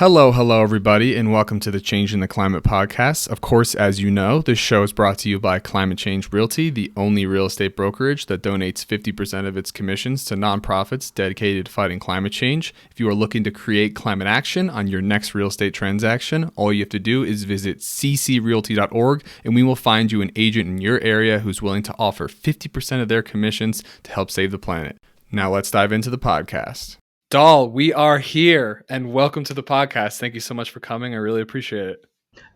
Hello, everybody, and welcome to the Change in the Climate podcast. Of course, as you know, this show is brought to you by Climate Change Realty, the only real estate brokerage that donates 50% of its commissions to nonprofits dedicated to fighting climate change. If you are looking to create climate action on your next real estate transaction, all you have to do is visit ccrealty.org, and we will find you an agent in your area who's willing to offer 50% of their commissions to help save the planet. Now let's dive into the podcast. Dahl, we are here, and welcome to the podcast. Thank you so much for coming. I really appreciate it.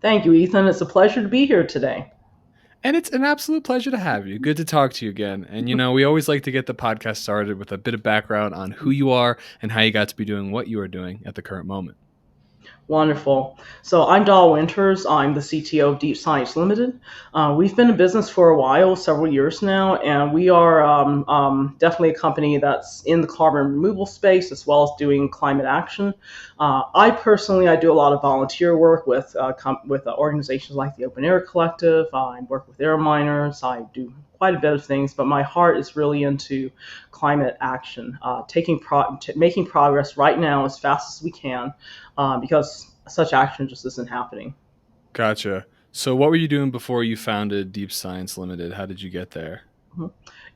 Thank you, Ethan. It's a pleasure to be here today. And it's an absolute pleasure to have you. Good to talk to you again. And, we always like to get the podcast started with a bit of background on who you are and how you got to be doing what you are doing at the current moment. Wonderful. So I'm Dahl Winters. I'm the CTO of Deep Science Limited. We've been in business for a while, several years now, and we are definitely a company that's in the carbon removal space as well as doing climate action. I do a lot of volunteer work with organizations like the Open Air Collective. I work with air miners. I do quite a bit of things, but my heart is really into climate action, making progress right now as fast as we can, because such action just isn't happening. Gotcha. So what were you doing before you founded Deep Science Limited? How did you get there?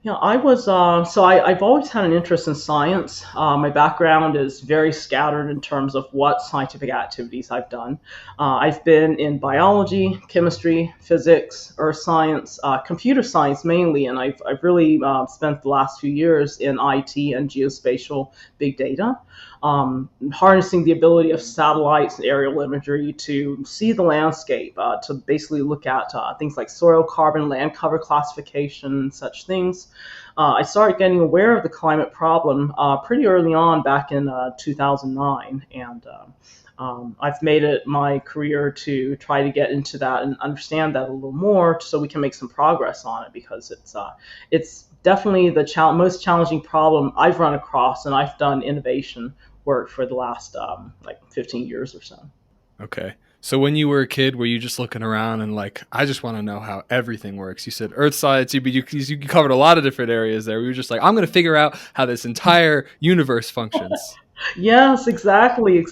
Yeah, I've always had an interest in science. My background is very scattered in terms of what scientific activities I've done. I've been in biology, chemistry, physics, earth science, computer science mainly, and I've really spent the last few years in IT and geospatial big data, harnessing the ability of satellites and aerial imagery to see the landscape, to basically look at things like soil, carbon, land cover classification, such things. I started getting aware of the climate problem pretty early on back in 2009, and I've made it my career to try to get into that and understand that a little more so we can make some progress on it, because it's definitely the most challenging problem I've run across, and I've done innovation work for the last 15 years or so. Okay. So when you were a kid, were you just looking around and I just want to know how everything works? You said earth science, but you covered a lot of different areas there. We were just I'm going to figure out how this entire universe functions. Yes, exactly.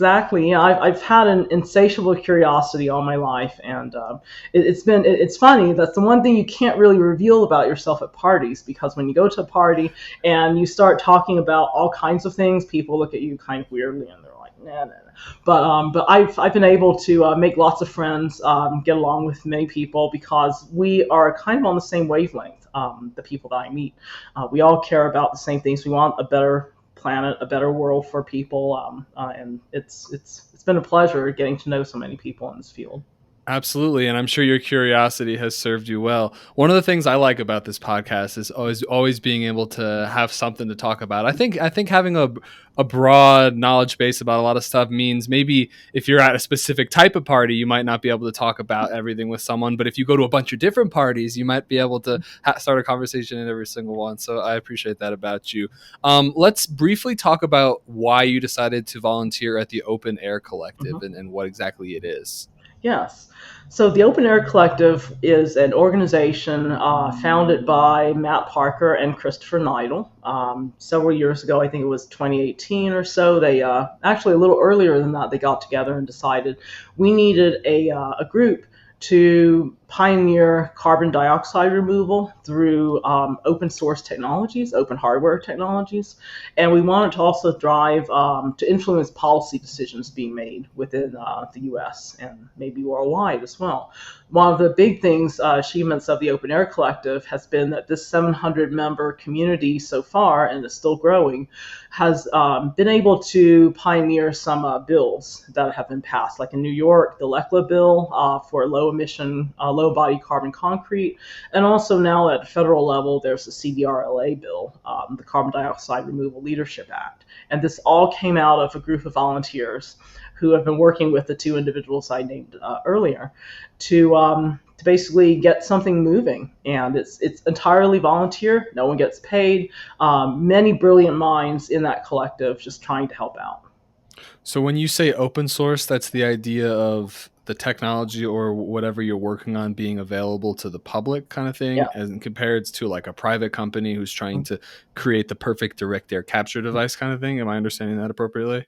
Yeah, I've had an insatiable curiosity all my life, and it's funny. That's the one thing you can't really reveal about yourself at parties, because when you go to a party and you start talking about all kinds of things, people look at you kind of weirdly, and they're like, nah. But I've been able to make lots of friends, get along with many people, because we are kind of on the same wavelength. The people that I meet, we all care about the same things. We want a better planet, a better world for people, and it's been a pleasure getting to know so many people in this field. Absolutely, and I'm sure your curiosity has served you well. One of the things I like about this podcast is always being able to have something to talk about. I think having a broad knowledge base about a lot of stuff means maybe if you're at a specific type of party, you might not be able to talk about everything with someone, but if you go to a bunch of different parties, you might be able to start a conversation in every single one. So I appreciate that about you. Let's briefly talk about why you decided to volunteer at the Open Air Collective and what exactly it is. Yes. So the Open Air Collective is an organization founded by Matt Parker and Christopher Neidl several years ago. I think it was 2018 or so. They actually a little earlier than that, they got together and decided we needed a group to pioneer carbon dioxide removal through open source technologies, open hardware technologies. And we wanted to also drive to influence policy decisions being made within the US and maybe worldwide as well. One of the big achievements of the Open Air Collective has been that this 700 member community so far, and it's still growing, has been able to pioneer some bills that have been passed. Like in New York, the LECLA bill for low emission, low body carbon concrete. And also now at the federal level, there's the CDRLA bill, the Carbon Dioxide Removal Leadership Act. And this all came out of a group of volunteers who have been working with the two individuals I named earlier to basically get something moving. And it's entirely volunteer. No one gets paid. Many brilliant minds in that collective just trying to help out. So when you say open source, that's the idea of the technology or whatever you're working on being available to the public kind of thing, Yeah. as compared to a private company who's trying to create the perfect direct air capture device kind of thing. Am I understanding that appropriately?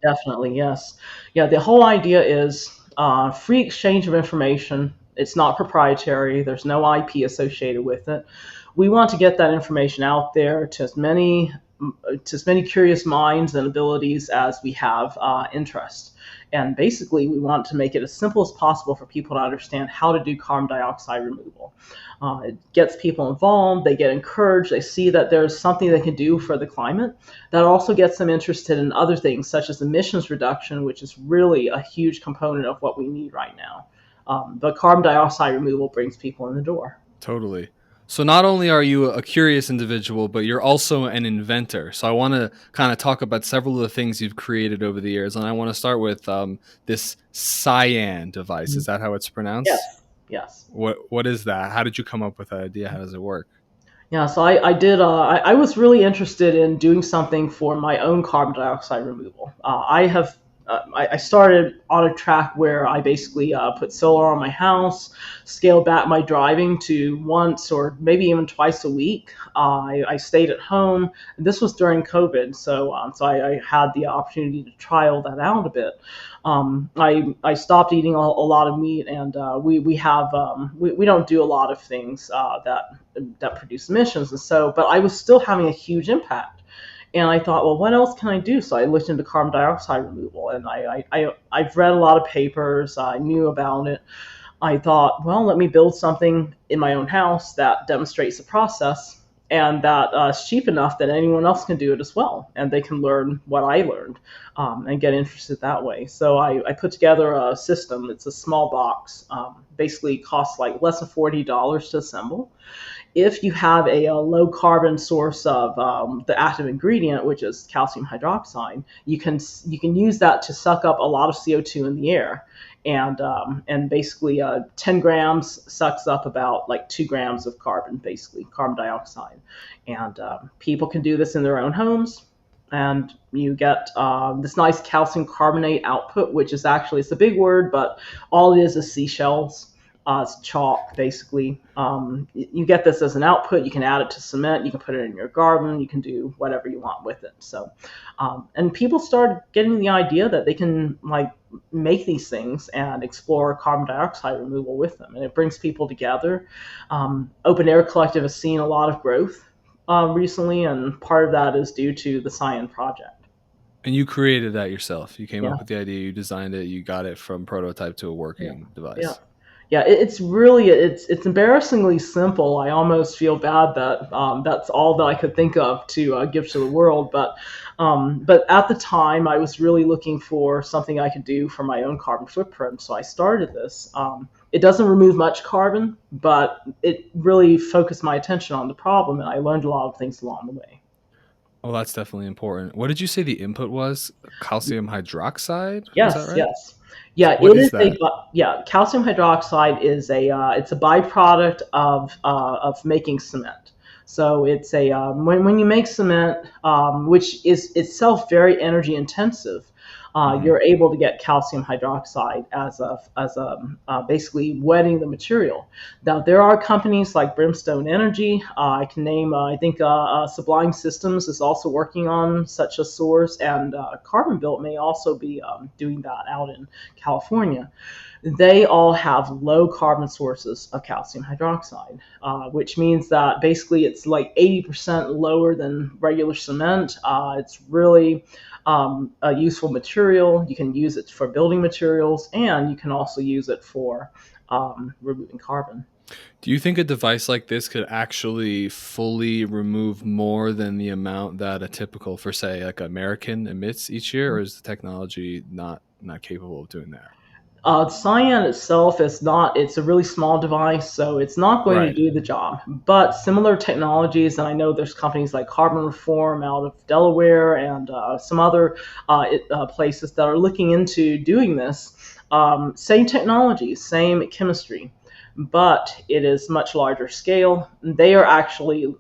Definitely, yes. Yeah, the whole idea is free exchange of information. It's not proprietary. There's no IP associated with it. We want to get that information out there to as many curious minds and abilities as we have interest. And basically, we want to make it as simple as possible for people to understand how to do carbon dioxide removal. It gets people involved, they get encouraged, they see that there's something they can do for the climate. That also gets them interested in other things, such as emissions reduction, which is really a huge component of what we need right now. But carbon dioxide removal brings people in the door. Totally. So not only are you a curious individual, but you're also an inventor. So I want to kind of talk about several of the things you've created over the years, and I want to start with this Cyan device. Is that how it's pronounced? Yes, yes. What is that? How did you come up with that idea? How does it work? Yeah, so I did. I was really interested in doing something for my own carbon dioxide removal. I started on a track where I basically put solar on my house, scaled back my driving to once or maybe even twice a week. I stayed at home. This was during COVID, so I had the opportunity to trial that out a bit. I stopped eating a lot of meat, and we don't do a lot of things that produce emissions, and so but I was still having a huge impact. And I thought, well, what else can I do? So I looked into carbon dioxide removal, and I've read a lot of papers. I knew about it. I thought, well, let me build something in my own house that demonstrates the process and that is cheap enough that anyone else can do it as well, and they can learn what I learned and get interested that way. So I put together a system. It's a small box. Basically, costs like less than $40 to assemble. If you have a low carbon source of the active ingredient, which is calcium hydroxide, you can use that to suck up a lot of CO2 in the air, and basically 10 grams sucks up about like 2 grams of carbon, basically carbon dioxide, and people can do this in their own homes. And you get this nice calcium carbonate output, which is actually, it's a big word, but all it is seashells. It's chalk, basically. You get this as an output. You can add it to cement. You can put it in your garden. You can do whatever you want with it. So, and people started getting the idea that they can like make these things and explore carbon dioxide removal with them, and it brings people together. Open Air Collective has seen a lot of growth recently, and part of that is due to the Cyan project. And you created that yourself. You came Yeah, up with the idea, you designed it, you got it from prototype to a yeah, working yeah. device. Yeah, it's really it's embarrassingly simple. I almost feel bad that that's all that I could think of to give to the world. But at the time, I was really looking for something I could do for my own carbon footprint. So I started this. It doesn't remove much carbon, but it really focused my attention on the problem, and I learned a lot of things along the way. Oh, that's definitely important. What did you say the input was? Calcium hydroxide? Was that Yes, right? yes. Yeah, What it is is that? yeah, calcium hydroxide is it's a byproduct of making cement. So it's when you make cement, which is itself very energy intensive, Hmm. you're able to get calcium hydroxide as a basically wetting the material. Now there are companies like Brimstone Energy. I can name. I think Sublime Systems is also working on such a source, and Carbon Built may also be doing that out in California. They all have low carbon sources of calcium hydroxide, which means that basically it's like 80% lower than regular cement. It's really a useful material. You can use it for building materials, and you can also use it for removing carbon. Do you think a device like this could actually fully remove more than the amount that a typical, for say, like American emits each year, or is the technology not capable of doing that? Cyan itself is not, it's a really small device, so it's not going to Right. do the job. But similar technologies, and I know there's companies like Carbon Reform out of Delaware and some other places that are looking into doing this. Same technology, same chemistry, but it is much larger scale. They are actually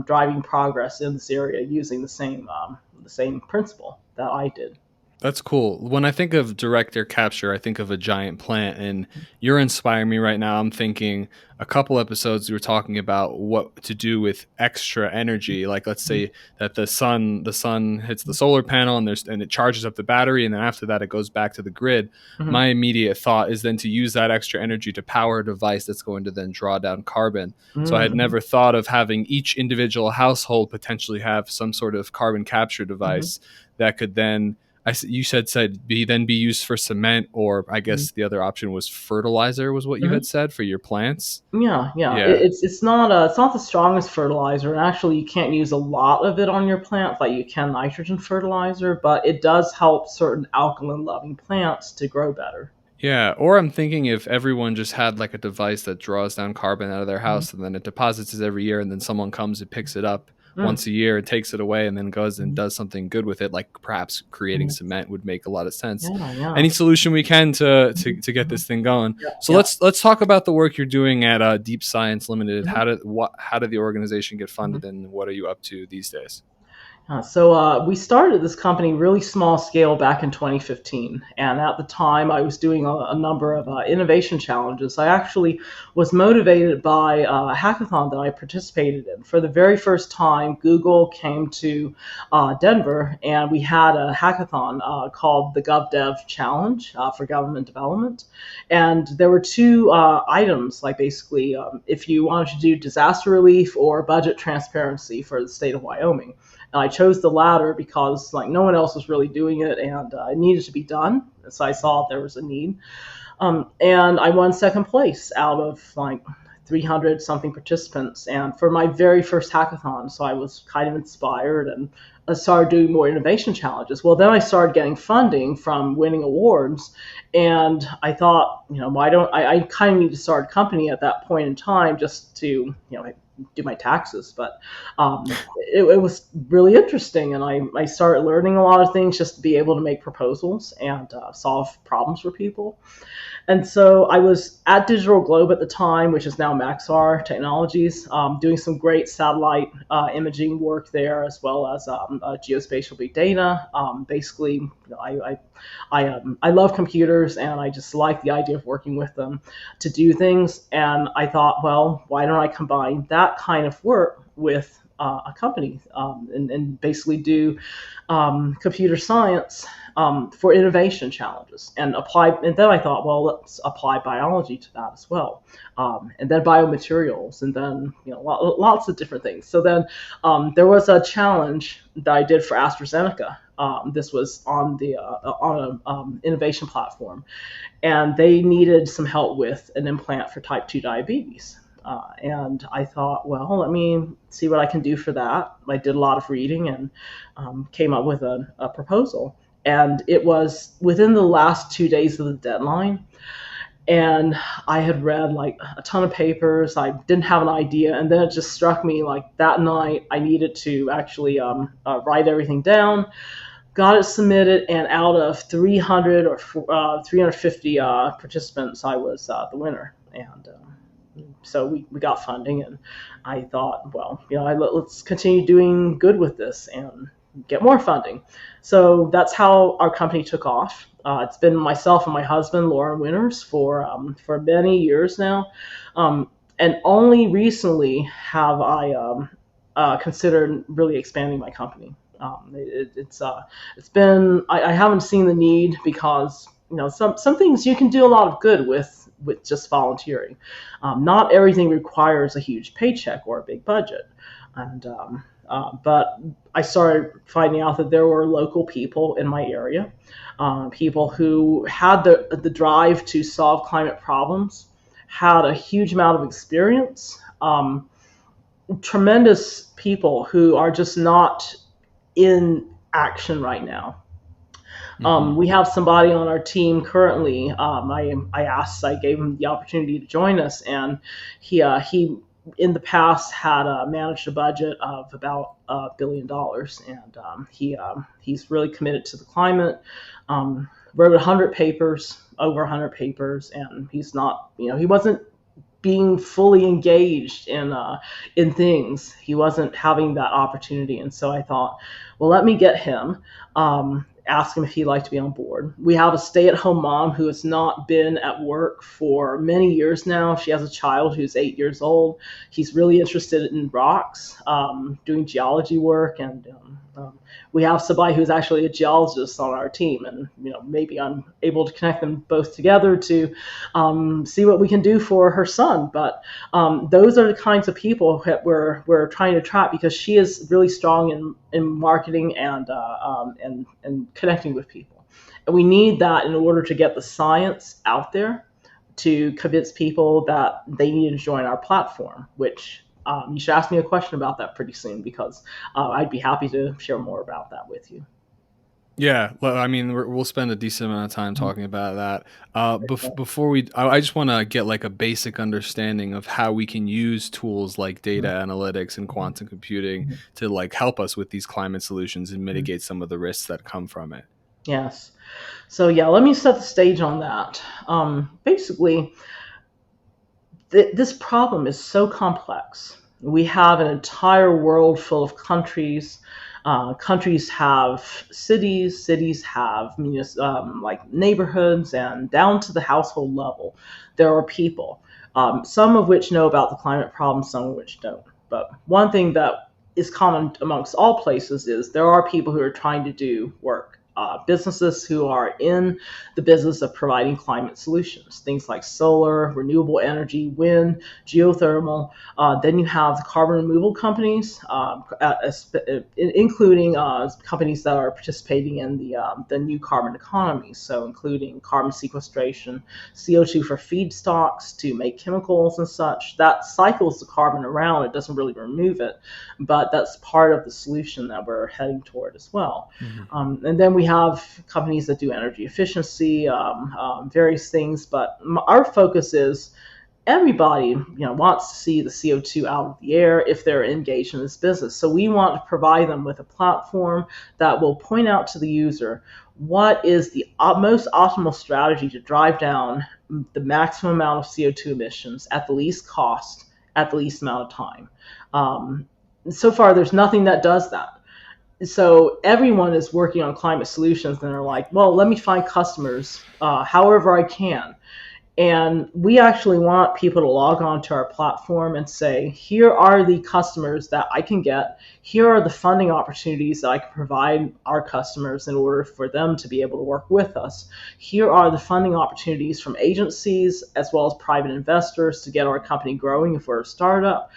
driving progress in this area using the same principle that I did. That's cool. When I think of direct air capture, I think of a giant plant, and you're inspiring me right now. I'm thinking a couple episodes we were talking about what to do with extra energy. Like let's say that the sun hits the solar panel and it charges up the battery, and then after that it goes back to the grid. Mm-hmm. My immediate thought is then to use that extra energy to power a device that's going to then draw down carbon. So I had Mm-hmm. never thought of having each individual household potentially have some sort of carbon capture Mm-hmm. device that could then you said be used for cement, or I guess the other option was fertilizer was what you Mm-hmm. had said for your plants. Yeah, yeah. Yeah. It's not the strongest fertilizer, and actually you can't use a lot of it on your plant like you can nitrogen fertilizer, but it does help certain alkaline loving plants to grow better. Yeah, or I'm thinking if everyone just had like a device that draws down carbon out of their Mm-hmm. house and then it deposits it every year and then someone comes and picks it up Mm-hmm. once a year and takes it away and then goes and Mm-hmm. does something good with it, like perhaps creating cement would make a lot of sense. Yeah, yeah. Any solution we can Mm-hmm. to get Mm-hmm. this thing going. Yeah, So yeah. let's talk about the work you're doing at Deep Science Limited. Mm-hmm. How did the organization get Mm-hmm. funded and what are you up to these days? We started this company really small scale back in 2015, and at the time I was doing a number of innovation challenges. I actually was motivated by a hackathon that I participated in. For the very first time, Google came to Denver, and we had a hackathon called the GovDev Challenge for government development. And there were two items, like basically if you wanted to do disaster relief or budget transparency for the state of Wyoming. And I chose the latter because like no one else was really doing it, and it needed to be done. So I saw there was a need, and I won second place out of like 300 something participants. And for my very first hackathon, so I was kind of inspired and I started doing more innovation challenges. Well, then I started getting funding from winning awards, and I thought, why don't I kind of need to start a company at that point in time just to, do my taxes. But it was really interesting, and I started learning a lot of things just to be able to make proposals and solve problems for people. And so I was at Digital Globe at the time, which is now Maxar Technologies, doing some great satellite imaging work there, as well as geospatial big data. Basically, I love computers, and I just like the idea of working with them to do things. And I thought, well, why don't I combine that kind of work with a company and basically do computer science for innovation challenges and apply. And then I thought, well, let's apply biology to that as well, and then biomaterials, and then lots of different things. So then there was a challenge that I did for AstraZeneca. This was on the on a innovation platform, and they needed some help with an implant for type 2 diabetes. And I thought, well, let me see what I can do for that. I did a lot of reading and came up with a proposal. And it was within the last 2 days of the deadline. And I had read like a ton of papers. I didn't have an idea. And then it just struck me like that night I needed to actually write everything down, got it submitted, and out of 300 or 350 participants, I was the winner. And so we got funding, and I thought, well, let's continue doing good with this and get more funding. So that's how our company took off. It's been myself and my husband, Lauren Winters, for many years now, and only recently have I considered really expanding my company. It's been I haven't seen the need because some things you can do a lot of good with just volunteering. Not everything requires a huge paycheck or a big budget, and but I started finding out that there were local people in my area, people who had the drive to solve climate problems, had a huge amount of experience, tremendous people who are just not in action right now. Mm-hmm. We have somebody on our team currently. I gave him the opportunity to join us, and he in the past had managed a budget of about $1 billion, and he's really committed to the climate. Wrote 100 papers, over 100 papers, and he's not, he wasn't being fully engaged in things. He wasn't having that opportunity, and so I thought, well, let me get him, ask him if he'd like to be on board. We have a stay-at-home mom who has not been at work for many years now. She has a child who's 8 years old. He's really interested in rocks, doing geology work, and we have somebody who's actually a geologist on our team, and maybe I'm able to connect them both together to see what we can do for her son. But those are the kinds of people that we're trying to attract, because she is really strong in marketing and connecting with people, and we need that in order to get the science out there to convince people that they need to join our platform, which you should ask me a question about that pretty soon, because I'd be happy to share more about that with you. Yeah, well, I mean, we'll spend a decent amount of time talking about that. Before I just want to get like a basic understanding of how we can use tools like data analytics and quantum computing to like help us with these climate solutions and mitigate some of the risks that come from it. Yes. So yeah, let me set the stage on that. Basically, this problem is so complex. We have an entire world full of countries. Countries have cities, cities have like neighborhoods, and down to the household level, there are people, some of which know about the climate problem, some of which don't. But one thing that is common amongst all places is there are people who are trying to do work. Businesses who are in the business of providing climate solutions, things like solar, renewable energy, wind, geothermal. Then you have the carbon removal companies, including companies that are participating in the new carbon economy, so including carbon sequestration, CO2 for feedstocks to make chemicals and such. That cycles the carbon around. It doesn't really remove it, but that's part of the solution that we're heading toward as well. Mm-hmm. And then we have companies that do energy efficiency, various things, but our focus is everybody wants to see the CO2 out of the air if they're engaged in this business. So we want to provide them with a platform that will point out to the user what is the most optimal strategy to drive down the maximum amount of CO2 emissions at the least cost, at the least amount of time. So far, there's nothing that does that. So everyone is working on climate solutions and they're like, well, let me find customers however I can. And we actually want people to log on to our platform and say, here are the customers that I can get. Here are the funding opportunities that I can provide our customers in order for them to be able to work with us. Here are the funding opportunities from agencies as well as private investors to get our company growing if we're a startup.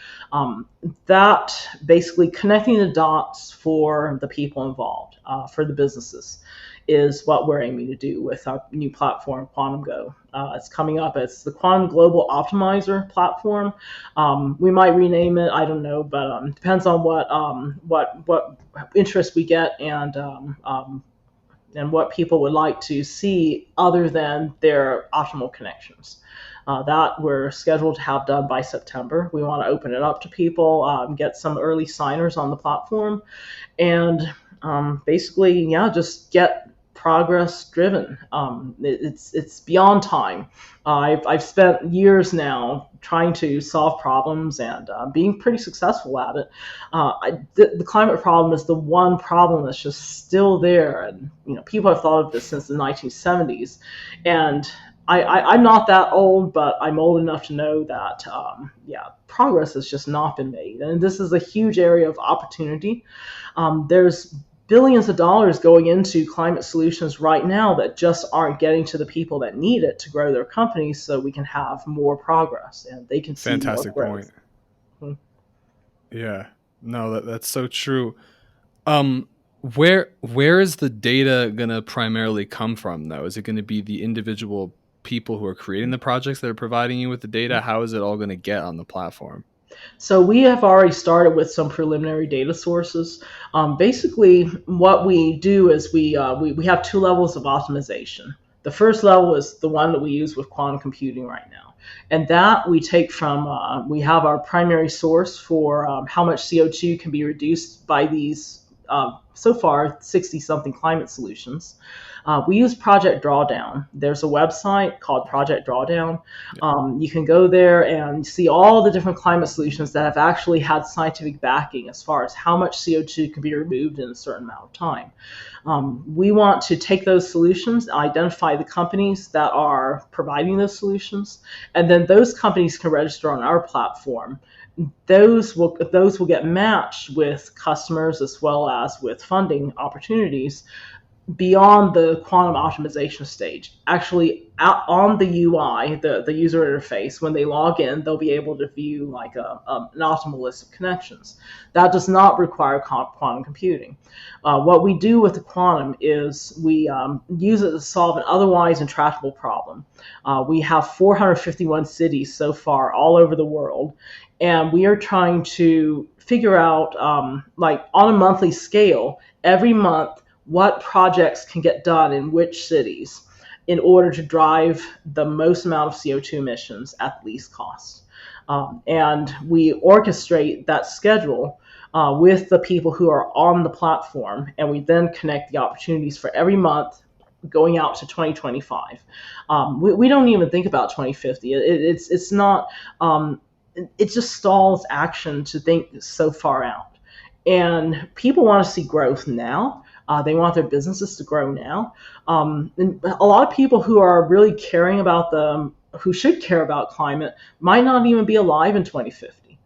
That basically connecting the dots for the people involved, for the businesses, is what we're aiming to do with our new platform, Quantum Go. It's coming up. It's the Quantum Global Optimizer platform. We might rename it. I don't know, but depends on what interest we get and what people would like to see other than their optimal connections. That we're scheduled to have done by September. We want to open it up to people, get some early signers on the platform, and basically, just get progress driven. It's beyond time. I've spent years now trying to solve problems and being pretty successful at it. The climate problem is the one problem that's just still there, and people have thought of this since the 1970s, and I'm not that old, but I'm old enough to know that progress has just not been made, and this is a huge area of opportunity. There's billions of dollars going into climate solutions right now that just aren't getting to the people that need it to grow their companies, so we can have more progress and they can see fantastic more growth. Point. Yeah, no, that's so true. Where is the data gonna primarily come from, though? Is it going to be the individual people who are creating the projects that are providing you with the data? How is it all going to get on the platform? So we have already started with some preliminary data sources. Basically, what we do is we have two levels of optimization. The first level is the one that we use with quantum computing right now. And that we take from, we have our primary source for how much CO2 can be reduced by these so far 60 something climate solutions. We use Project Drawdown. There's a website called Project Drawdown. You can go there and see all the different climate solutions that have actually had scientific backing as far as how much CO2 can be removed in a certain amount of time. We want to take those solutions, identify the companies that are providing those solutions, and then those companies can register on our platform. Those will get matched with customers as well as with funding opportunities beyond the quantum optimization stage. Actually, out on the UI, the user interface, when they log in, they'll be able to view like an optimal list of connections. That does not require quantum computing. What we do with the quantum is we use it to solve an otherwise intractable problem. We have 451 cities so far all over the world, and we are trying to figure out, like on a monthly scale, every month, what projects can get done in which cities in order to drive the most amount of CO2 emissions at least cost. And we orchestrate that schedule with the people who are on the platform, and we then connect the opportunities for every month going out to 2025. We don't even think about 2050. It's not, it just stalls action to think so far out. And people want to see growth now. They want their businesses to grow now. And a lot of people who are really caring about who should care about climate might not even be alive in 2050.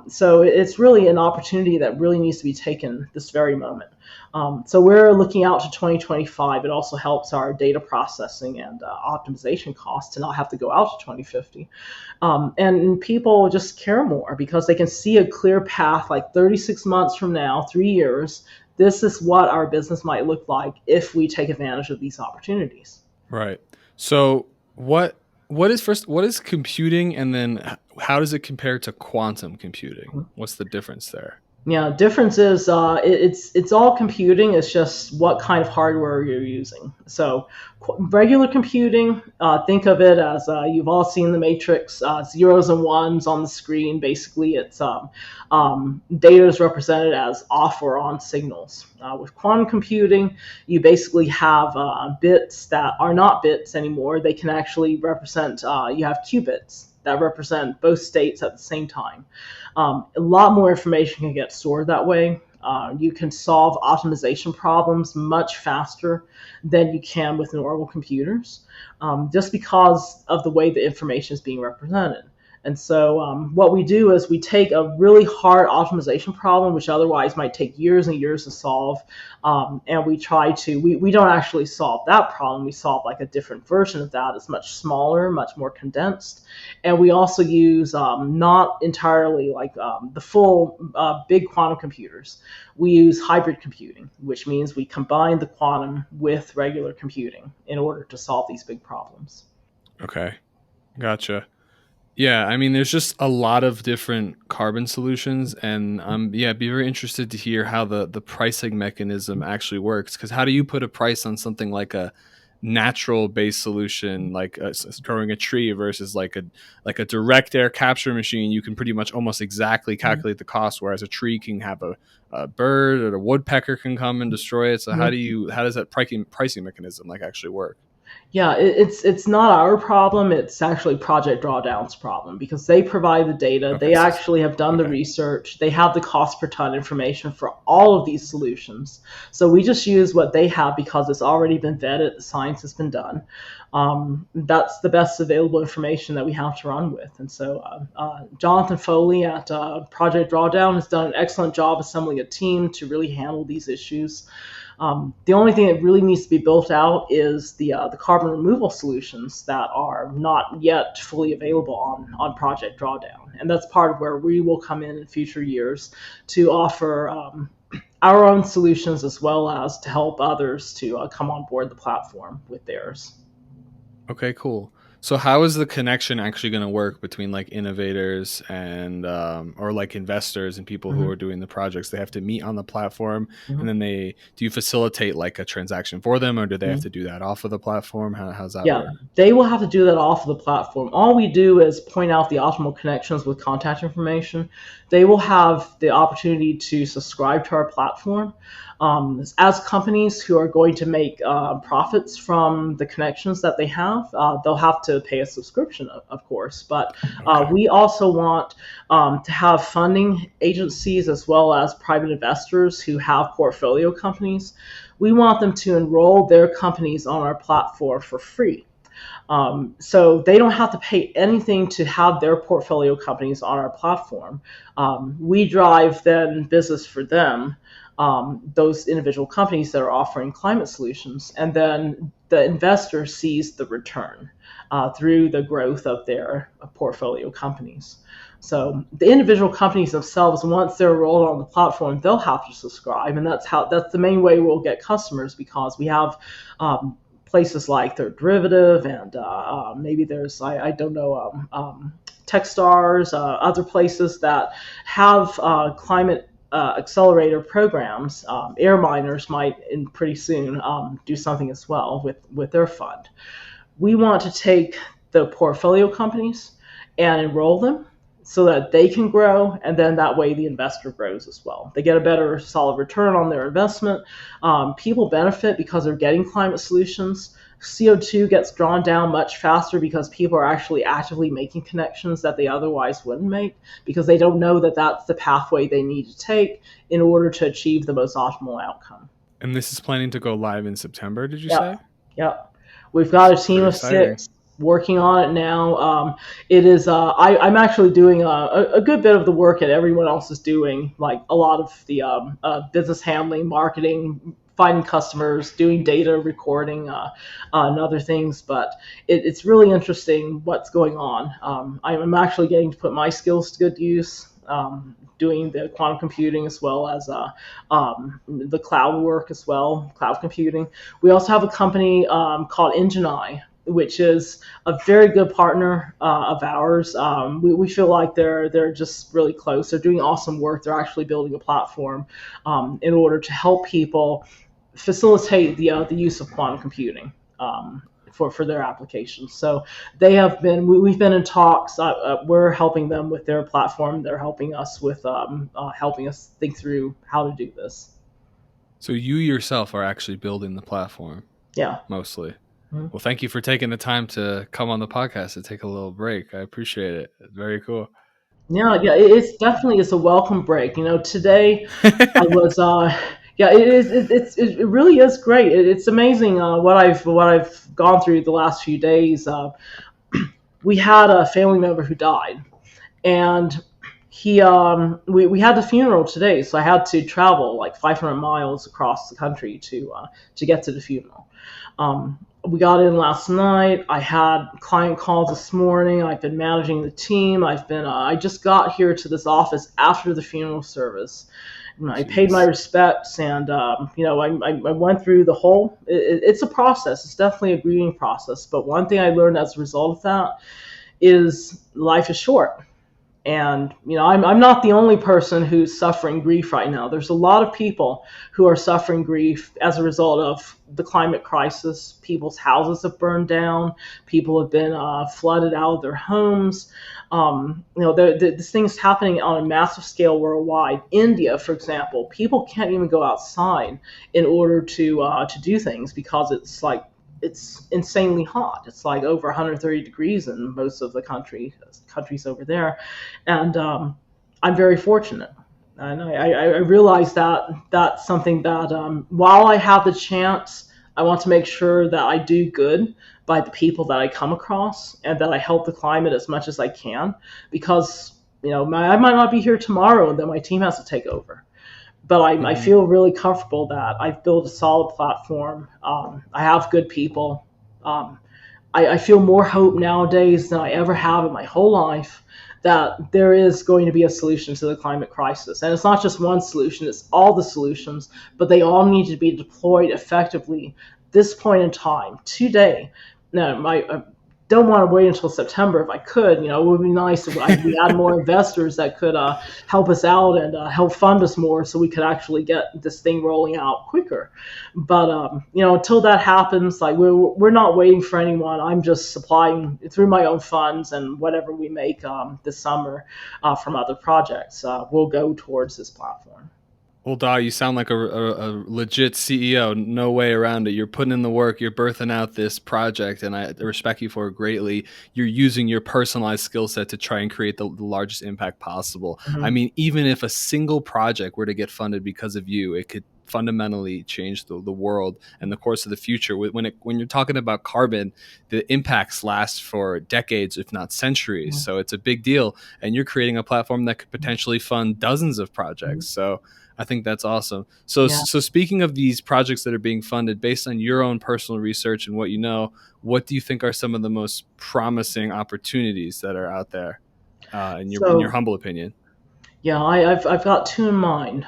So it's really an opportunity that really needs to be taken this very moment. So we're looking out to 2025. It also helps our data processing and optimization costs to not have to go out to 2050. And people just care more because they can see a clear path, like 36 months from now, 3 years. This is what our business might look like if we take advantage of these opportunities. Right. So what is computing, and then how does it compare to quantum computing? What's the difference there? Yeah, difference is it's all computing. It's just what kind of hardware you're using. So regular computing, think of it as you've all seen the Matrix, zeros and ones on the screen. Basically, it's data is represented as off or on signals. With quantum computing, you basically have bits that are not bits anymore. They can actually represent, you have qubits that represent both states at the same time. A lot more information can get stored that way. You can solve optimization problems much faster than you can with normal computers, just because of the way the information is being represented. And so what we do is we take a really hard optimization problem, which otherwise might take years and years to solve, and we try to, we don't actually solve that problem. We solve like a different version of that. It's much smaller, much more condensed. And we also use not entirely like the full big quantum computers. We use hybrid computing, which means we combine the quantum with regular computing in order to solve these big problems. Okay, gotcha. Yeah, I mean, there's just a lot of different carbon solutions, and I'd be very interested to hear how the pricing mechanism actually works. Because how do you put a price on something like a natural based solution, like growing a tree, versus like a direct air capture machine? You can pretty much almost exactly calculate the cost, whereas a tree can have a bird or a woodpecker can come and destroy it. So how does that pricing mechanism like actually work? Yeah, it's not our problem. It's actually Project Drawdown's problem because they provide the data. Okay, They actually have done the research. They have the cost per ton information for all of these solutions. So we just use what they have because it's already been vetted. The science has been done. That's the best available information that we have to run with. And so Jonathan Foley at Project Drawdown has done an excellent job assembling a team to really handle these issues. The only thing that really needs to be built out is the carbon removal solutions that are not yet fully available on Project Drawdown. And that's part of where we will come in future years to offer our own solutions as well as to help others to come on board the platform with theirs. Okay, cool. So how is the connection actually going to work between like innovators and or like investors and people who Mhm. are doing the projects? They have to meet on the platform, and Mhm. then do you facilitate like a transaction for them, or do they have Mhm. to do that off of the platform? How's that Yeah, work? they will have to do that off of the platform. All we do is point out the optimal connections with contact information. They will have the opportunity to subscribe to our platform. As companies who are going to make profits from the connections that they have, they'll have to pay a subscription, of course. But Okay. we also want to have funding agencies as well as private investors who have portfolio companies. We want them to enroll their companies on our platform for free. So they don't have to pay anything to have their portfolio companies on our platform. We drive then business for them, those individual companies that are offering climate solutions, and then the investor sees the return through the growth of their portfolio companies. So the individual companies themselves, once they're enrolled on the platform, they'll have to subscribe, and that's the main way we'll get customers, because we have places like their derivative, and maybe there's I don't know, Techstars, other places that have climate accelerator programs. Air miners might in pretty soon do something as well with their fund. We want to take the portfolio companies and enroll them so that they can grow, and then that way the investor grows as well. They get a better solid return on their investment. People benefit because they're getting climate solutions. CO2 gets drawn down much faster because people are actually actively making connections that they otherwise wouldn't make, because they don't know that that's the pathway they need to take in order to achieve the most optimal outcome. And this is planning to go live in September, did you Yep. say? Yep. We've got a team Pretty of exciting. 6 working on it now. It is. I'm actually doing a good bit of the work that everyone else is doing, like a lot of the business handling, marketing, finding customers, doing data recording, and other things. But it's really interesting what's going on. I'm actually getting to put my skills to good use. Doing the quantum computing as well as the cloud work as well, cloud computing. We also have a company called Engine, which is a very good partner of ours. We feel like they're just really close. They're doing awesome work. They're actually building a platform in order to help people facilitate the use of quantum computing. For their applications. So we've been in talks. We're helping them with their platform. They're helping us with helping us think through how to do this. So you yourself are actually building the platform Yeah. mostly. Mhm. Well, thank you for taking the time to come on the podcast to take a little break. I appreciate it. Very cool. Yeah, yeah, it's definitely it's a welcome break. Today I was yeah, it is it really is great. It's amazing what I've gone through the last few days. We had a family member who died, and we had the funeral today, so I had to travel like 500 miles across the country to get to the funeral. We got in last night. I had client calls this morning. I've been managing the team. I just got here to this office after the funeral service. And I paid my Jeez. respects, and I went through the whole. It's a process. It's definitely a grieving process. But one thing I learned as a result of that is life is short. And I'm not the only person who's suffering grief right now. There's a lot of people who are suffering grief as a result of the climate crisis. People's houses have burned down. People have been flooded out of their homes. This thing's happening on a massive scale worldwide. India, for example, people can't even go outside in order to do things because it's insanely hot. It's like over 130 degrees in most of the countries over there, and I'm very fortunate. And I realize that that's something that while I have the chance, I want to make sure that I do good by the people that I come across, and that I help the climate as much as I can, because I might not be here tomorrow, and then my team has to take over. But I Hmm. feel really comfortable that I've built a solid platform. I have good people. Um, I feel more hope nowadays than I ever have in my whole life that there is going to be a solution to the climate crisis. And it's not just one solution, it's all the solutions, but they all need to be deployed effectively this point in time, today. No, don't want to wait until September if I could. It would be nice if we had more investors that could help us out and help fund us more so we could actually get this thing rolling out quicker. But, until that happens, like we're not waiting for anyone. I'm just supplying through my own funds, and whatever we make this summer from other projects will go towards this platform. Well, Dahl, you sound like a legit CEO. No way around it. You're putting in the work. You're birthing out this project, and I respect you for it greatly. You're using your personalized skill set to try and create the largest impact possible. I mean, even if a single project were to get funded because of you, it could fundamentally change the world and the course of the future. When you're talking about carbon, the impacts last for decades, if not centuries. So it's a big deal, and you're creating a platform that could potentially fund dozens of projects. So I think that's awesome. So, Yeah. so speaking of these projects that are being funded, based on your own personal research and what you know, what do you think are some of the most promising opportunities that are out there, in your So humble opinion? yeah, I've got two in mind.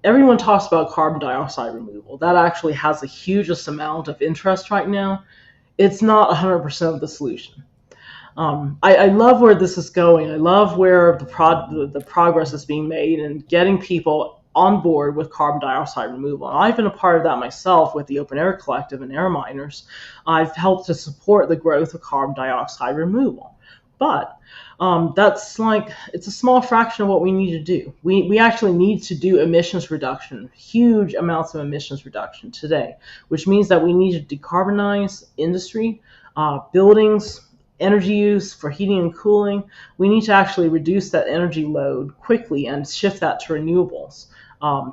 Everyone talks about carbon dioxide removal. That actually has the hugest amount of interest right now. It's not 100% of the solution. I love where this is going. I love where the progress is being made and getting people on board with carbon dioxide removal. And I've been a part of that myself with the Open Air Collective and air miners. I've helped to support the growth of carbon dioxide removal. But that's like, it's a small fraction of what we need to do. We actually need to do emissions reduction, huge amounts of emissions reduction today, which means that we need to decarbonize industry, buildings, energy use for heating and cooling. We need to actually reduce that energy load quickly and shift that to renewables.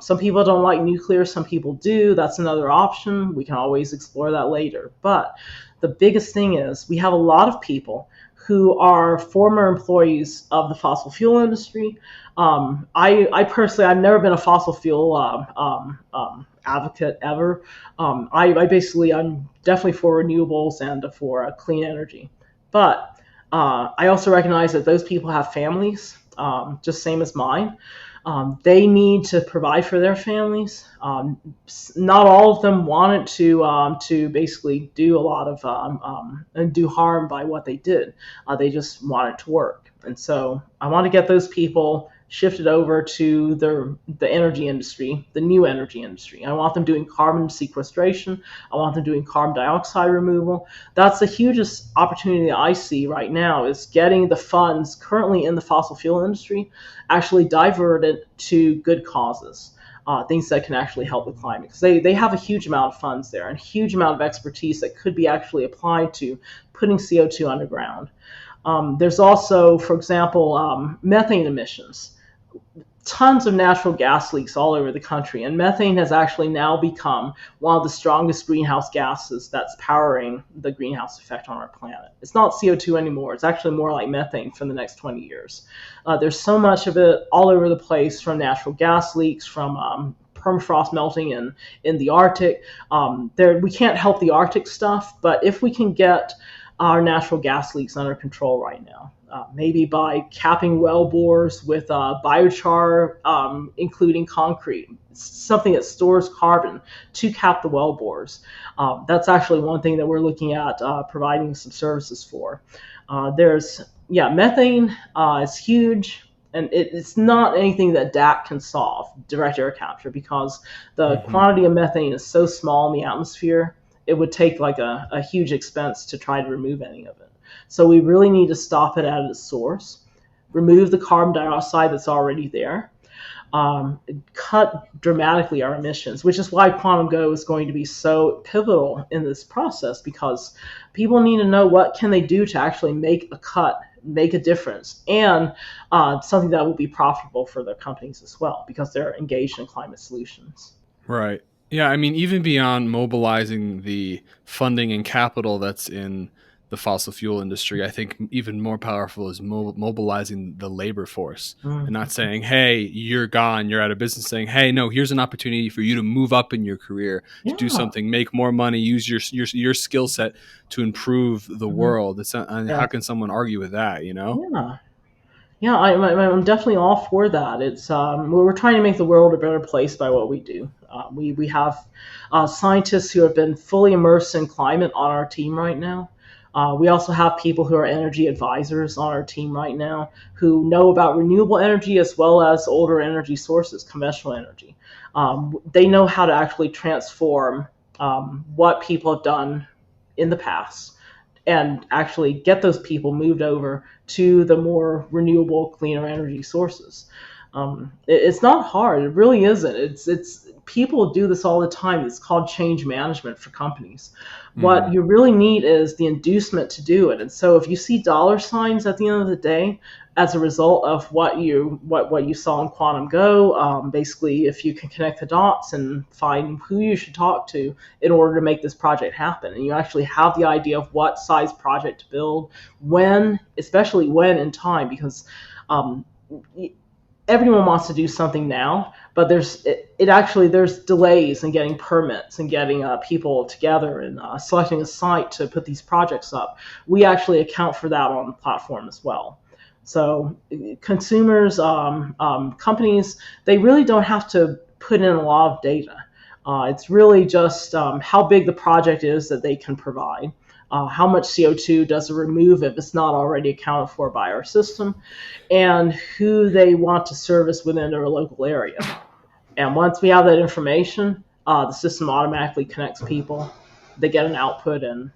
Some people don't like nuclear, some people do. That's another option. We can always explore that later. But the biggest thing is we have a lot of people who are former employees of the fossil fuel industry. I personally, I've never been a fossil fuel advocate ever. I'm definitely for renewables and for clean energy. But I also recognize that those people have families, just same as mine. They need to provide for their families. Not all of them wanted to basically do a lot of and do harm by what they did. They just wanted to work, and so I want to get those people shifted over to the energy industry, the new energy industry. I want them doing carbon sequestration. I want them doing carbon dioxide removal. That's the hugest opportunity that I see right now, is getting the funds currently in the fossil fuel industry actually diverted to good causes. Things that can actually help the climate, because they have a huge amount of funds there and a huge amount of expertise that could be actually applied to putting CO2 underground. There's also, for example, methane emissions. Tons of natural gas leaks all over the country, and methane has actually now become one of the strongest greenhouse gases that's powering the greenhouse effect on our planet. It's not CO2 anymore. It's actually more like methane for the next 20 years. There's so much of it all over the place, from natural gas leaks, from permafrost melting in the Arctic. We can't help the Arctic stuff, but if we can get our natural gas leaks under control right now, maybe by capping well bores with biochar, including concrete, something that stores carbon to cap the well bores. That's actually one thing that we're looking at providing some services for. Methane is huge. And it's not anything that DAC can solve, direct air capture, because the quantity of methane is so small in the atmosphere, it would take like a huge expense to try to remove any of it. So we really need to stop it at its source, remove the carbon dioxide that's already there, cut dramatically our emissions, which is why Quantum Go is going to be so pivotal in this process, because people need to know what can they do to actually make a cut, make a difference, and something that will be profitable for their companies as well, because they're engaged in climate solutions. Right. Yeah, I mean, even beyond mobilizing the funding and capital that's in the fossil fuel industry, I think even more powerful is mobilizing the labor force, and not saying, hey, you're gone, you're out of business, saying, hey, no, here's an opportunity for you to move up in your career, to do something, make more money, use your skill set to improve the world. It's not, how can someone argue with that, you know? Yeah, I'm definitely all for that. It's we're trying to make the world a better place by what we do. We have scientists who have been fully immersed in climate on our team right now. We also have people who are energy advisors on our team right now who know about renewable energy as well as older energy sources, conventional energy. They know how to actually transform what people have done in the past and actually get those people moved over to the more renewable, cleaner energy sources. It's not hard. It really isn't. It's people do this all the time. It's called change management for companies. What Hmm. you really need is the inducement to do it. And so if you see dollar signs at the end of the day, as a result of what you saw in Quantum Go, basically, if you can connect the dots and find who you should talk to in order to make this project happen, and you actually have the idea of what size project to build, when, especially when in time, because um, everyone wants to do something now, but there's delays in getting permits and getting people together and selecting a site to put these projects up. We actually account for that on the platform as well. So consumers, companies, they really don't have to put in a lot of data. It's really just how big the project is that they can provide. How much CO2 does it remove if it's not already accounted for by our system, and who they want to service within their local area. And once we have that information, the system automatically connects people. They get an output, and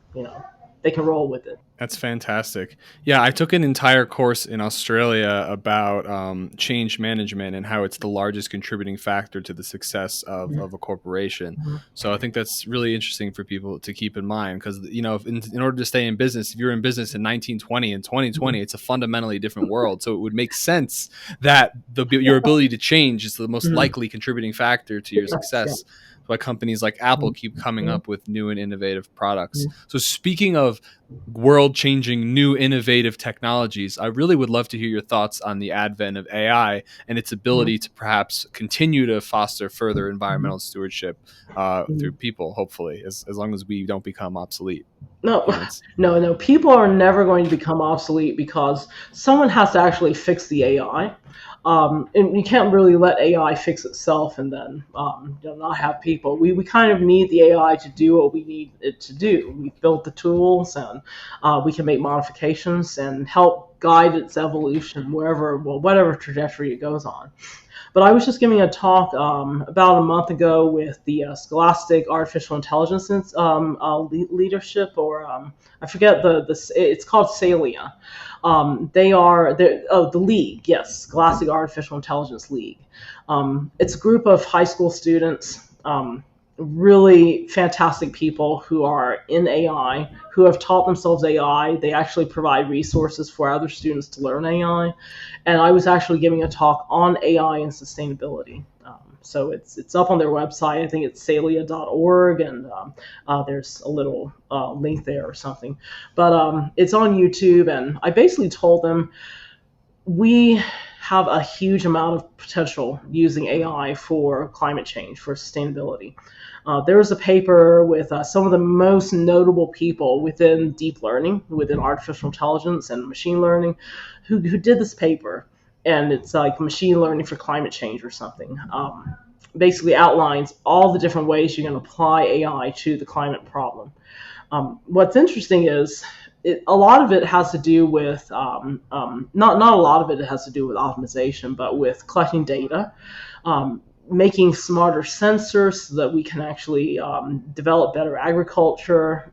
they can roll with it. That's fantastic. Yeah, I took an entire course in Australia about change management and how it's the largest contributing factor to the success of a corporation. Mhm. So I think that's really interesting for people to keep in mind because, if in order to stay in business, if you're in business in 1920 and 2020, it's a fundamentally different world. So it would make sense that your ability to change is the most Mhm. likely contributing factor to your Yes, yeah. success. Why companies like Apple Mhm. keep coming Mhm. up with new and innovative products. Mhm. So speaking of world changing, new, innovative technologies, I really would love to hear your thoughts on the advent of AI and its Mhm. ability to perhaps continue to foster further Mhm. environmental stewardship through Mhm. people, hopefully, as long as we don't become obsolete No, humans. no, no. People are never going to become obsolete because someone has to actually fix the AI. And you can't really let AI fix itself and then not have people. We kind of need the AI to do what we need it to do. We've built the tools, and we can make modifications and help guide its evolution whatever trajectory it goes on. But I was just giving a talk about a month ago with the Scholastic Artificial Intelligence leadership, or I forget it's called Salia. The league, yes, Scholastic Artificial Intelligence League. It's a group of high school students. Really fantastic people who are in AI, who have taught themselves AI. They actually provide resources for other students to learn AI. And I was actually giving a talk on AI and sustainability. So it's up on their website. I think it's salia.org, and there's a little link there or something. But it's on YouTube, and I basically told them we have a huge amount of potential using AI for climate change, for sustainability. There was a paper with some of the most notable people within deep learning, within artificial intelligence and machine learning, who did this paper. And it's like machine learning for climate change or something. Basically outlines all the different ways you can apply AI to the climate problem. What's interesting is a lot of it has to do with not a lot of it has to do with optimization, but with collecting data, making smarter sensors so that we can actually develop better agriculture.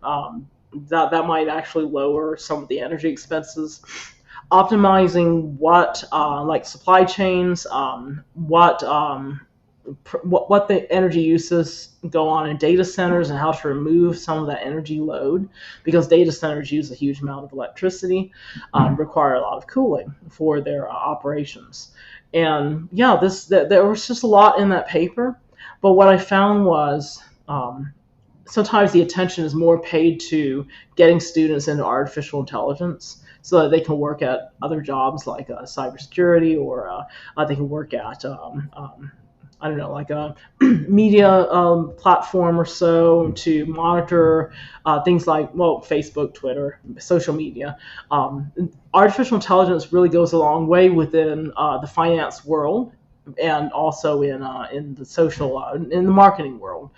That might actually lower some of the energy expenses. Optimizing like supply chains, what the energy uses go on in data centers, and how to remove some of that energy load, because data centers use a huge amount of electricity, require a lot of cooling for their operations. And yeah, there was just a lot in that paper. But what I found was sometimes the attention is more paid to getting students into artificial intelligence so that they can work at other jobs like cybersecurity, or they can work at I don't know, like a media platform or so to monitor things like, well, Facebook, Twitter, social media. Artificial intelligence really goes a long way within the finance world, and also in the social in the marketing world,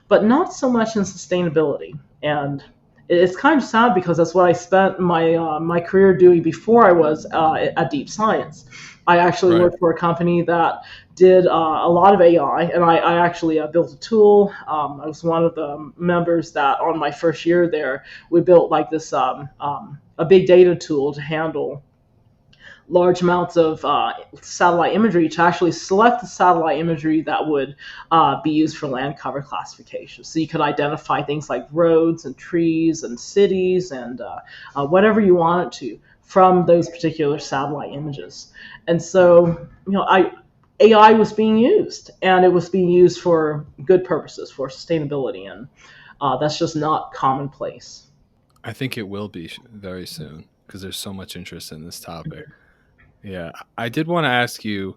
but not so much in sustainability. And It's kind of sad because that's what I spent my career doing before I was at Deep Science. I actually Right. worked for a company that did a lot of AI, and I actually built a tool. I was one of the members that on my first year there, we built like this a big data tool to handle large amounts of satellite imagery to actually select the satellite imagery that would be used for land cover classification. So you could identify things like roads and trees and cities and whatever you wanted to from those particular satellite images. And so, AI was being used, and it was being used for good purposes, for sustainability, and that's just not commonplace. I think it will be very soon because there's so much interest in this topic. Yeah. I did want to ask you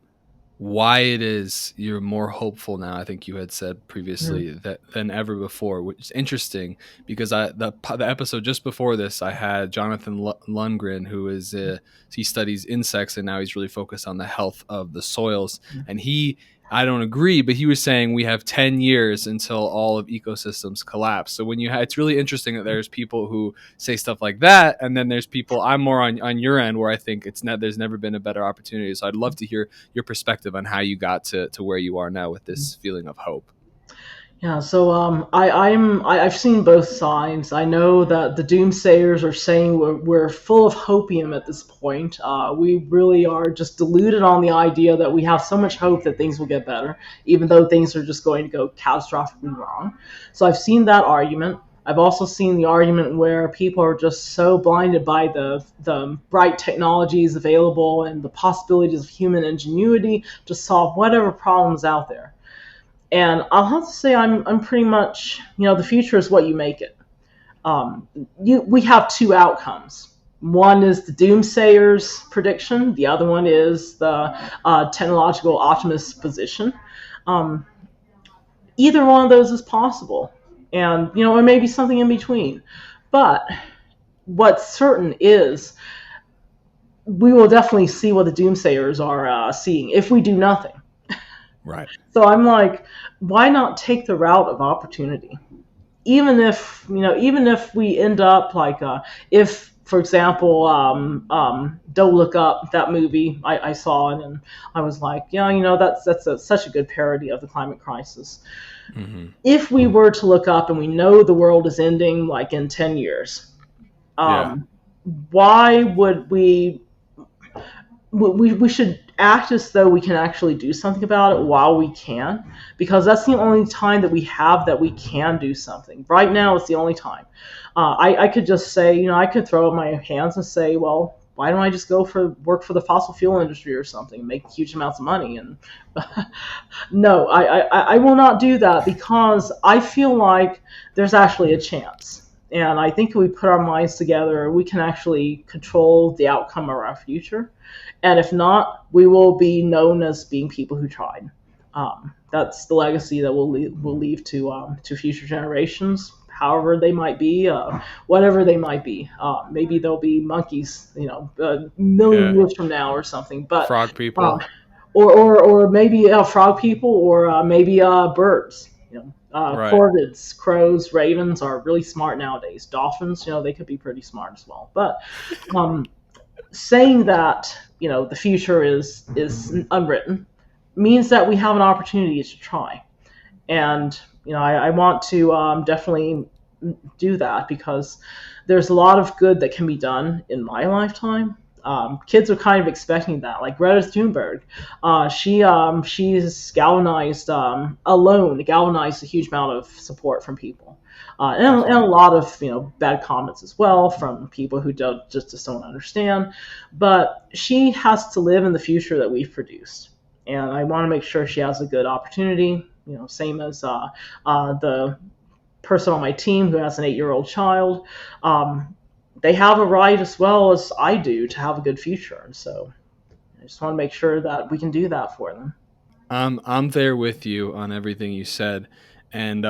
why it is you're more hopeful now. I think you had said Mhm. previously that than ever before, which is interesting because the episode just before this, I had Jonathan Lundgren, who is he studies insects and now he's really focused on the health of the soils. And I don't agree, but he was saying we have 10 years until all of ecosystems collapse. So it's really interesting that there's people who say stuff like that, and then there's people. I'm more on your end where I think there's never been a better opportunity. So I'd love to hear your perspective on how you got to where you are now with this feeling of hope. Yeah, so I've seen both sides. I know that the doomsayers are saying we're full of hopium at this point. We really are just deluded on the idea that we have so much hope that things will get better, even though things are just going to go catastrophically wrong. So I've seen that argument. I've also seen the argument where people are just so blinded by the bright technologies available and the possibilities of human ingenuity to solve whatever problems out there. And I'll have to say I'm pretty much, the future is what you make it. We have two outcomes. One is the doomsayers prediction. The other one is the technological optimist position. Um, Either one of those is possible, and or maybe something in between. But what's certain is we will definitely see what the doomsayers are seeing if we do nothing. Right. So I'm like, why not take the route of opportunity? Even if we end up like if for example Don't Look Up, that movie I saw it, and I was like, yeah, such a good parody of the climate crisis. Hmm. If we were to look up and we know the world is ending like in 10 years, Yeah. um, why would we should act as though we can actually do something about it while we can, because that's the only time that we have that we can do something. Right now, it's the only time. I could just say, I could throw up my hands and say, well, why don't I just go for work for the fossil fuel industry or something, and make huge amounts of money? And no, I will not do that because I feel like there's actually a chance. And I think if we put our minds together, we can actually control the outcome of our future. And if not, we will be known as being people who tried. That's the legacy that we'll leave to future generations, however they might be, whatever they might be. Maybe they'll be monkeys, a million Yeah. years from now or something. But Frog uh, people. or maybe frog people, or maybe birds. Right. Corvids, crows, ravens are really smart nowadays. Dolphins, they could be pretty smart as well. But um, saying that the future is unwritten means that we have an opportunity to try. And I want to definitely do that because there's a lot of good that can be done in my lifetime. Kids are kind of expecting that. Like Greta Thunberg, she's galvanized a huge amount of support from people, and a Definitely. lot of bad comments as well from people who just don't understand. But she has to live in the future that we've produced, and I want to make sure she has a good opportunity. Same as the person on my team who has an 8-year-old child. They have a right as well as I do to have a good future, and so I just want to make sure that we can do that for them. I'm there with you on everything you said, and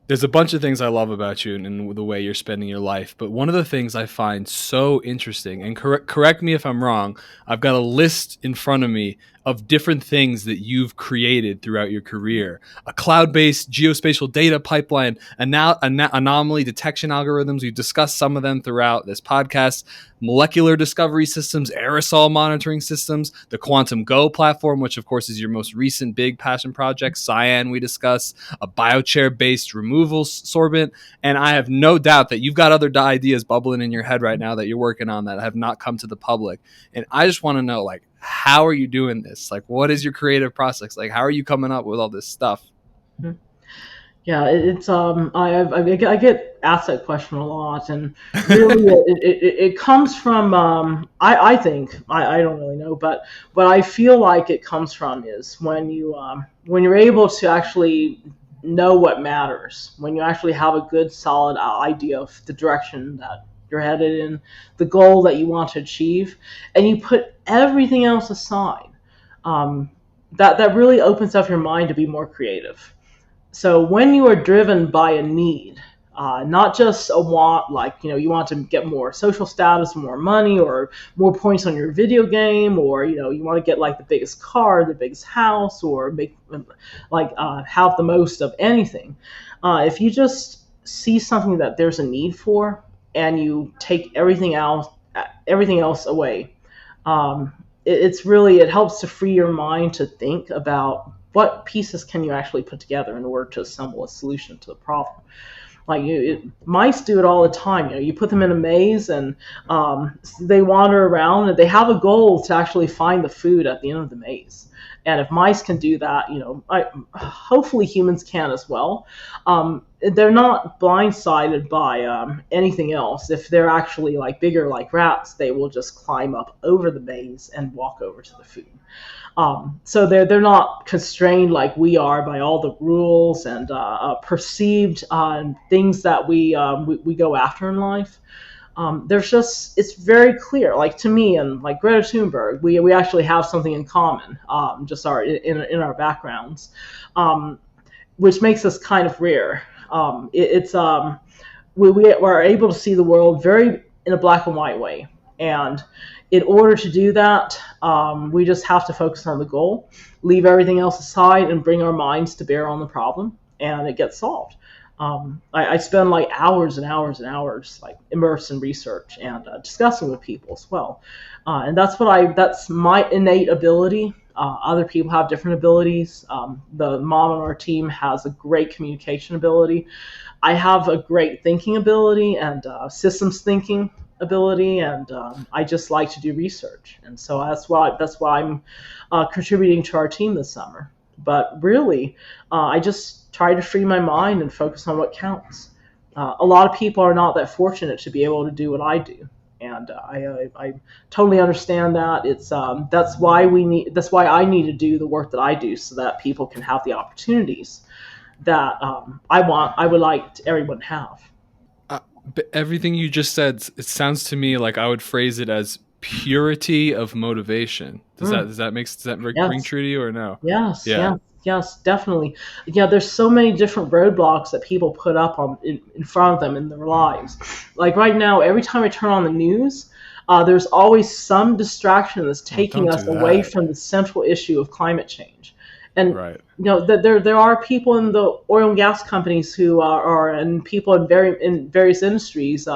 there's a bunch of things I love about you and the way you're spending your life. But one of the things I find so interesting, and correct me if I'm wrong, I've got a list in front of me of different things that you've created throughout your career. A cloud-based geospatial data pipeline, anomaly detection algorithms. We've discussed some of them throughout this podcast. Molecular discovery systems, aerosol monitoring systems, the Quantum Go platform, which of course is your most recent big passion project. Cyan, we discussed, a biochar-based removal sorbent. And I have no doubt that you've got other ideas bubbling in your head right now that you're working on that have not come to the public. And I just want to know, like, how are you doing this? Like, what is your creative process? Like, how are you coming up with all this stuff? Yeah, it's I get asked that question a lot, and really it comes from I think I don't really know, but what I feel like it comes from is when you're able to actually know what matters, when you actually have a good solid idea of the direction that you're headed in, the goal that you want to achieve, and you put everything else aside, that really opens up your mind to be more creative. So when you are driven by a need, not just a want, like, you want to get more social status, more money, or more points on your video game, or, you want to get like the biggest car, the biggest house, or make have the most of anything. If you just see something that there's a need for, and you take everything else away, it helps to free your mind to think about what pieces can you actually put together in order to assemble a solution to the problem. Like mice do it all the time. You put them in a maze, and they wander around, and they have a goal to actually find the food at the end of the maze. And if mice can do that, hopefully humans can as well. They're not blindsided by anything else. If they're actually like bigger, like rats, they will just climb up over the maze and walk over to the food. So they're not constrained like we are by all the rules and perceived things that we go after in life. It's very clear, like to me and like Greta Thunberg, we actually have something in common, just in our backgrounds, which makes us kind of rare. We're able to see the world very in a black and white way, and in order to do that, we just have to focus on the goal, leave everything else aside, and bring our minds to bear on the problem, and it gets solved. I spend like hours and hours and hours like immersed in research and discussing with people as well, and that's my innate ability. Other people have different abilities. The mom on our team has a great communication ability. I have a great thinking ability and systems thinking ability, and I just like to do research, and so that's why I'm contributing to our team this summer. But really, I just try to free my mind and focus on what counts. A lot of people are not that fortunate to be able to do what I do, and I totally understand that. That's why I need to do the work that I do, so that people can have the opportunities that I would like everyone to have. But everything you just said, it sounds to me like I would phrase it as purity of motivation. Does that ring true to you or no? Yes, yeah. Yes, definitely. Yeah, there's so many different roadblocks that people put up in front of them in their lives. Like right now, every time I turn on the news, there's always some distraction that's taking us away from the central issue of climate change. And right. There are people in the oil and gas companies who and people in various industries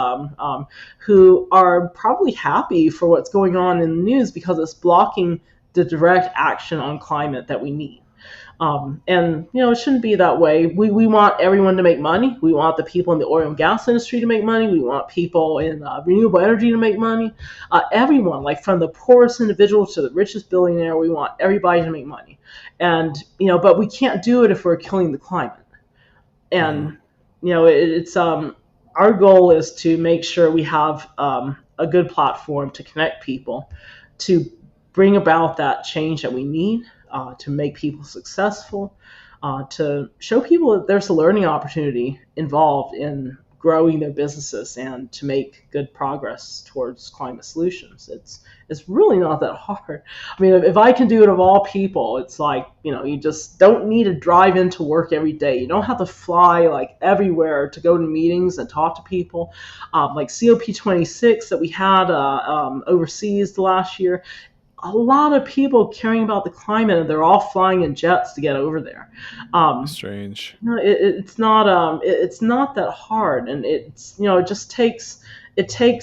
who are probably happy for what's going on in the news because it's blocking the direct action on climate that we need. And it shouldn't be that way. We want everyone to make money. We want the people in the oil and gas industry to make money. We want people in renewable energy to make money. Everyone, like from the poorest individual to the richest billionaire, we want everybody to make money. And but we can't do it if we're killing the climate. And it's our goal is to make sure we have a good platform to connect people, to bring about that change that we need. To make people successful, to show people that there's a learning opportunity involved in growing their businesses and to make good progress towards climate solutions. It's really not that hard. I mean, if I can do it of all people, it's like, you just don't need to drive into work every day. You don't have to fly like everywhere to go to meetings and talk to people. Like COP26 that we had overseas the last year, a lot of people caring about the climate, and they're all flying in jets to get over there. Um, Strange. no, it's not that hard, and it's it just takes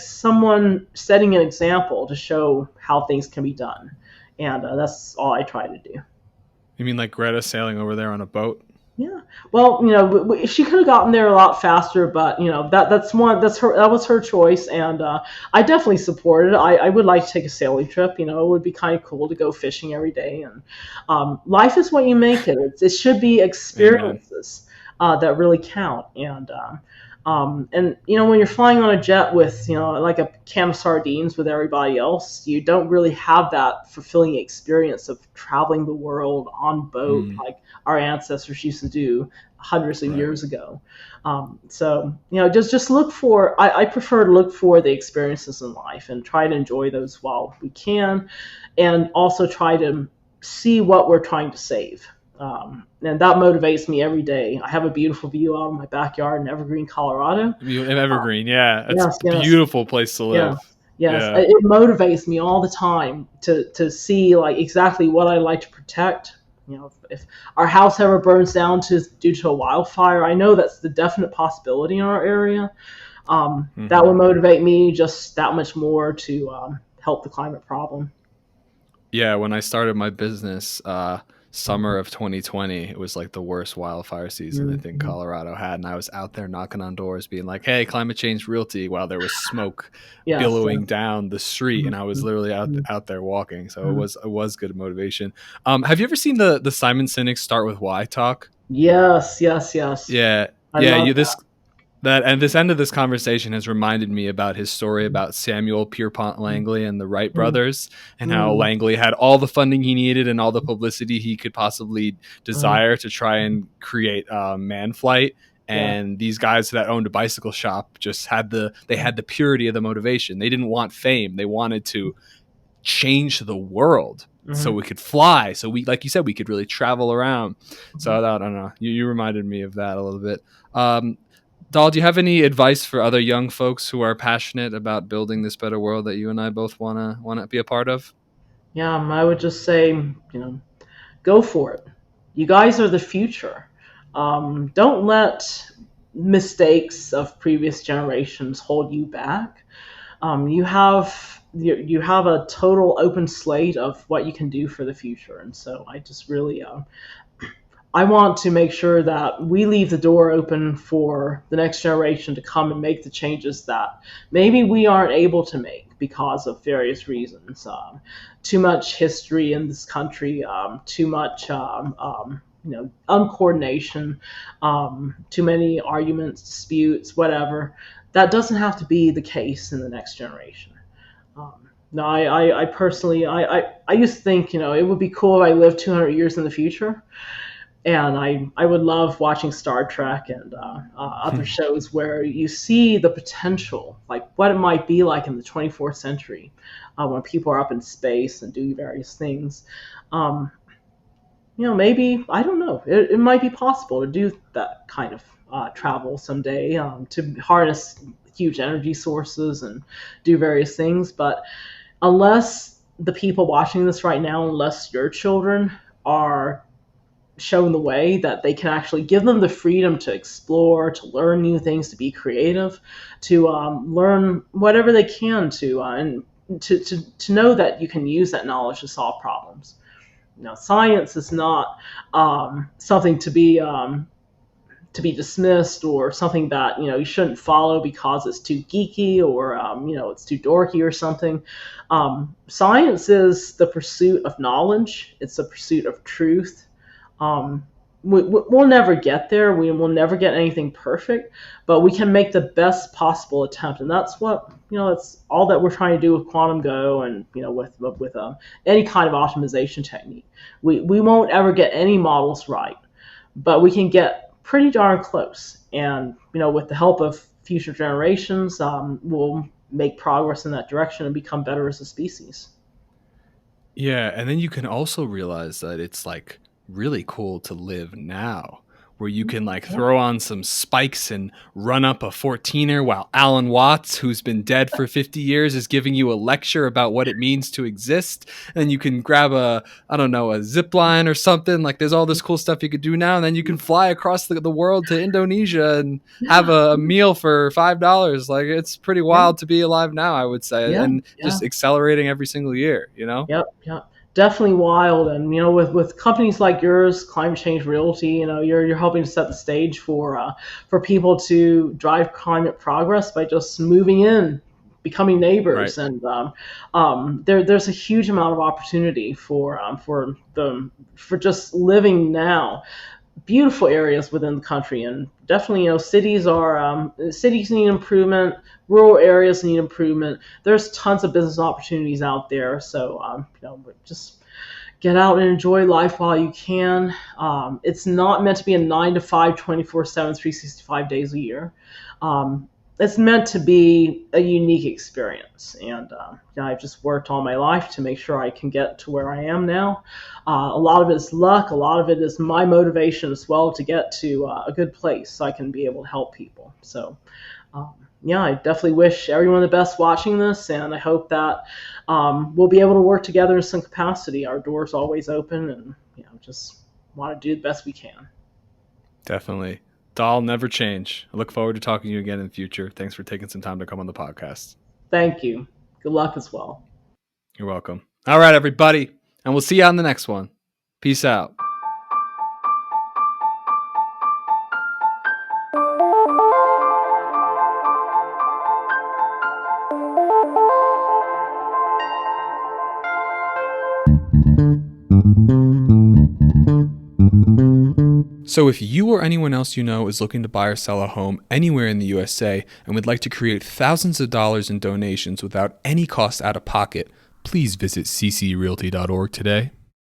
someone setting an example to show how things can be done, and that's all I try to do. You mean like Greta sailing over there on a boat? Yeah. Well, she could have gotten there a lot faster, but that was her choice, and I definitely support it. I would like to take a sailing trip. It would be kind of cool to go fishing every day, and life is what you make it. It should be Amen. experiences that really count, and when you're flying on a jet with like a can of sardines with everybody else, you don't really have that fulfilling experience of traveling the world on boat Mm, like our ancestors used to do hundreds of right. years ago. So just look for. I prefer to look for the experiences in life and try to enjoy those while we can, and also try to see what we're trying to save. And that motivates me every day. I have a beautiful view out of my backyard in Evergreen, Colorado. In Evergreen, yeah, it's Yes, a yes, beautiful place to yes, live. yes. Yeah. It motivates me all the time to see like exactly what I like to protect. If our house ever burns down due to a wildfire, I know that's the definite possibility in our area. That Hmm. would motivate me just that much more to help the climate problem. Yeah, when I started my business, summer of 2020, it was like the worst wildfire season I think Mm-hmm. Colorado had, and I was out there knocking on doors, being like, "Hey, climate change realty," while there was smoke Yes. billowing down the street, and I was literally Mm-hmm. out there walking. So it was good motivation. Have you ever seen the Simon Sinek Start with Why talk? Yes, yes, yes. Yeah, I yeah. love You this that and this end of this conversation has reminded me about his story that. about Samuel Pierpont Mm, Langley and the Wright mm, brothers, and how mm, Langley had all the funding he needed and all the publicity he could possibly mm. desire to try and create man flight. Yeah. And these guys that owned a bicycle shop just had the purity of the motivation. They didn't want fame. They wanted to change the world so Mm-hmm. we could fly. So we, like you said, we could really travel around. So I don't know. You reminded me of that a little bit. Um, Dahl, do you have any advice for other young folks who are passionate about building this better world that you and I both wanna be a part of? Yeah, I would just say, go for it. You guys are the future. Don't let mistakes of previous generations hold you back. You have a total open slate of what you can do for the future, and so I just really I want to make sure that we leave the door open for the next generation to come and make the changes that maybe we aren't able to make because of various reasons. Too much history in this country, too much uncoordination, too many arguments, disputes, whatever. That doesn't have to be the case in the next generation. No, I personally, I used to think, it would be cool if I lived 200 years in the future, and I would love watching Star Trek and other shows where you see the potential, like what it might be like in the 24th century, when people are up in space and do various things. Um, Maybe I don't know. It might be possible to do that kind of travel someday, to harness huge energy sources and do various things. But unless the people watching this right now, unless your children are shown the way, that they can actually give them the freedom to explore, to learn new things, to be creative, to learn whatever they can and to know that you can use that knowledge to solve problems. Science is not something to be dismissed, or something that you shouldn't follow because it's too geeky, or it's too dorky or something. Science is the pursuit of knowledge. It's the pursuit of truth. Um, we'll never get there. We will never get anything perfect, but we can make the best possible attempt, and that's what that's all that we're trying to do with Quantum Go, and with any kind of optimization technique. We won't ever get any models right, but we can get pretty darn close, and with the help of future generations, we'll make progress in that direction and become better as a species. Yeah, and then you can also realize that it's like really cool to live now where you can like throw on some spikes and run up a 14er while Alan Watts, who's been dead for 50 years, is giving you a lecture about what it means to exist. And you can grab a zip line or something. Like there's all this cool stuff you could do now. And then you can fly across the world to Indonesia and have a meal for $5. Like it's pretty wild to be alive now, I would say. And just accelerating every single year, you know? Yep. Definitely wild. And with companies like yours, Climate Change Realty, you're helping to set the stage for people to drive climate progress by just moving in, becoming neighbors. Right. And there's a huge amount of opportunity for just living now. Beautiful areas within the country, and definitely, cities need improvement. Rural areas need improvement. There's tons of business opportunities out there. So, just get out and enjoy life while you can. It's not meant to be a 9 to 5, 24/7, 365 days a year. It's meant to be a unique experience. And I've just worked all my life to make sure I can get to where I am now. A lot of it is luck. A lot of it is my motivation as well to get to a good place so I can be able to help people. So, I definitely wish everyone the best watching this, and I hope that we'll be able to work together in some capacity. Our door's always open, and just want to do the best we can. Definitely. Dahl, never change. I look forward to talking to you again in the future. Thanks for taking some time to come on the podcast. Thank you. Good luck as well. You're welcome. All right, everybody. And we'll see you on the next one. Peace out. So if you or anyone else you know is looking to buy or sell a home anywhere in the USA and would like to create thousands of dollars in donations without any cost out of pocket, please visit ccrealty.org today.